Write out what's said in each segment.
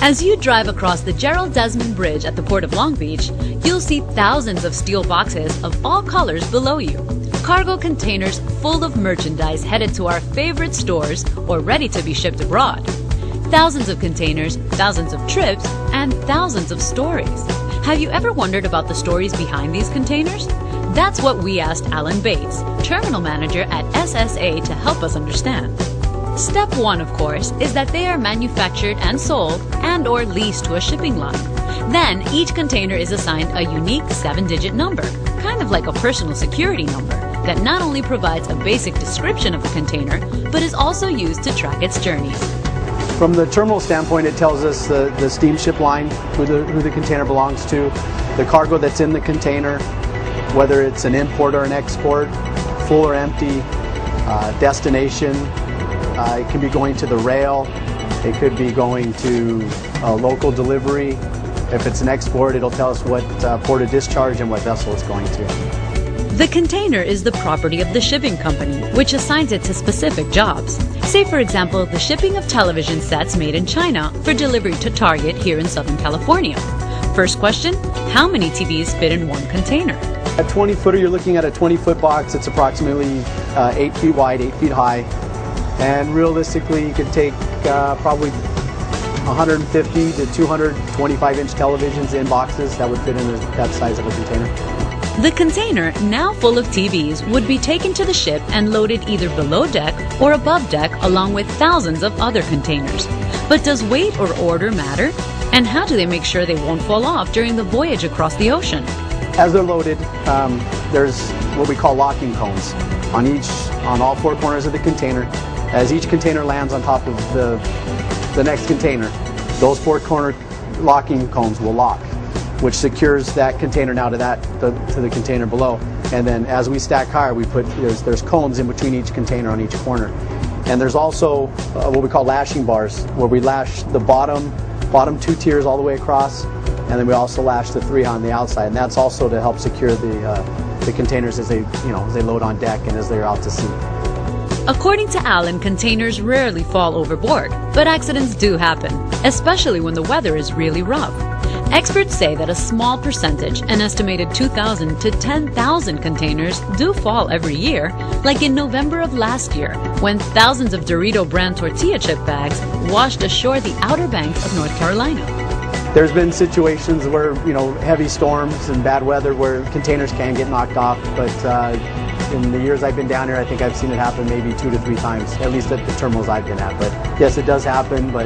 As you drive across the Gerald Desmond Bridge at the Port of Long Beach, you'll see thousands of steel boxes of all colors below you. Cargo containers full of merchandise headed to our favorite stores or ready to be shipped abroad. Thousands of containers, thousands of trips, and thousands of stories. Have you ever wondered about the stories behind these containers? That's what we asked Alan Bates, terminal manager at SSA, to help us understand. Step 1, of course, is that they are manufactured and sold and/or leased to a shipping line. Then, each container is assigned a unique 7-digit number, kind of like a personal security number, that not only provides a basic description of the container, but is also used to track its journeys. From the terminal standpoint, it tells us the steamship line, who the container belongs to, the cargo that's in the container, whether it's an import or an export, full or empty, destination. It can be going to the rail, it could be going to a local delivery. If it's an export, it'll tell us what port of discharge and what vessel it's going to. The container is the property of the shipping company, which assigns it to specific jobs. Say, for example, the shipping of television sets made in China for delivery to Target here in Southern California. First question, how many TVs fit in one container? A 20-footer, you're looking at a 20-foot box. It's approximately 8 feet wide, 8 feet high. And realistically, you could take probably 150 to 225-inch televisions in boxes that would fit in that size of a container. The container, now full of TVs, would be taken to the ship and loaded either below deck or above deck along with thousands of other containers. But does weight or order matter? And how do they make sure they won't fall off during the voyage across the ocean? As they're loaded, there's what we call locking cones on all 4 corners of the container. As each container lands on top of the next container, those 4 corner locking cones will lock, which secures that container now to the container below. And then as we stack higher, there's cones in between each container on each corner. And there's also what we call lashing bars, where we lash the bottom 2 tiers all the way across, and then we also lash the 3 on the outside. And that's also to help secure the containers as they load on deck and as they're out to sea. According to Alan, containers rarely fall overboard, but accidents do happen, especially when the weather is really rough. Experts say that a small percentage, an estimated 2,000 to 10,000 containers, do fall every year, like in November of last year, when thousands of Dorito brand tortilla chip bags washed ashore the Outer Banks of North Carolina. There's been situations where, heavy storms and bad weather where containers can get knocked off, but in the years I've been down here, I think I've seen it happen maybe 2 to 3 times, at least at the terminals I've been at. But yes, it does happen, but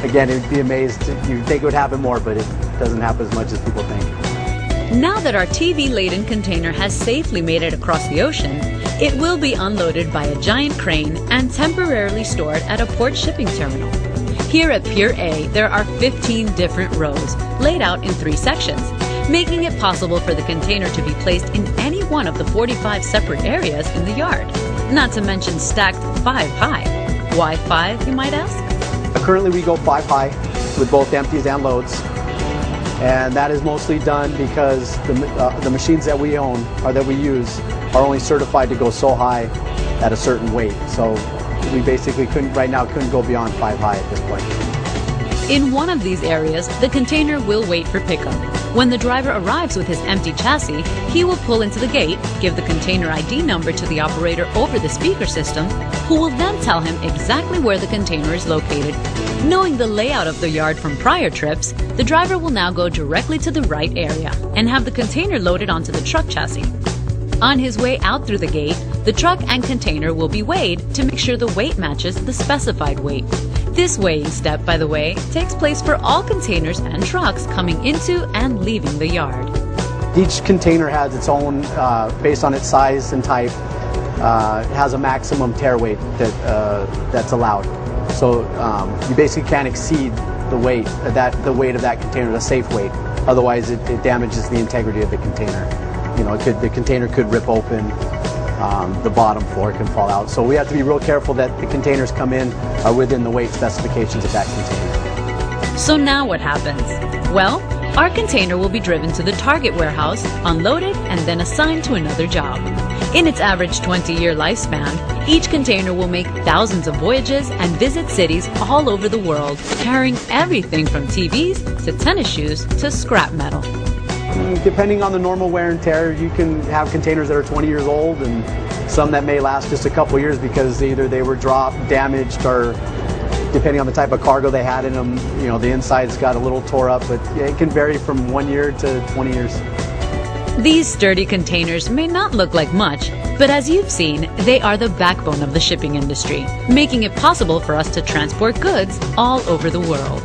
again, you'd be amazed. You'd think it would happen more, but it doesn't happen as much as people think. Now that our TV-laden container has safely made it across the ocean, it will be unloaded by a giant crane and temporarily stored at a port shipping terminal. Here at Pier A, there are 15 different rows, laid out in 3 sections, making it possible for the container to be placed in any one of the 45 separate areas in the yard, not to mention stacked 5 high. Why 5, you might ask? Currently we go 5 high with both empties and loads, and that is mostly done because the machines that we own or that we use are only certified to go so high at a certain weight. So we basically couldn't go beyond 5 high at this point. In one of these areas, the container will wait for pickup. When the driver arrives with his empty chassis, he will pull into the gate, give the container ID number to the operator over the speaker system, who will then tell him exactly where the container is located. Knowing the layout of the yard from prior trips, the driver will now go directly to the right area and have the container loaded onto the truck chassis. On his way out through the gate, the truck and container will be weighed to make sure the weight matches the specified weight. This weighing step, by the way, takes place for all containers and trucks coming into and leaving the yard. Each container has its own, based on its size and type, has a maximum tare weight that's allowed. So you basically can't exceed the weight of that container, the safe weight. Otherwise, it damages the integrity of the container. The container could rip open. The bottom floor can fall out. So we have to be real careful that the containers come in are within the weight specifications of that container. So now what happens? Well, our container will be driven to the Target warehouse, unloaded, and then assigned to another job. In its average 20-year lifespan, Each container will make thousands of voyages and visit cities all over the world, carrying everything from TVs to tennis shoes to scrap metal. Depending on the normal wear and tear, you can have containers that are 20 years old and some that may last just a couple years because either they were dropped, damaged, or depending on the type of cargo they had in them, you know, the insides got a little tore up, but it can vary from 1 year to 20 years. These sturdy containers may not look like much, but as you've seen, they are the backbone of the shipping industry, making it possible for us to transport goods all over the world.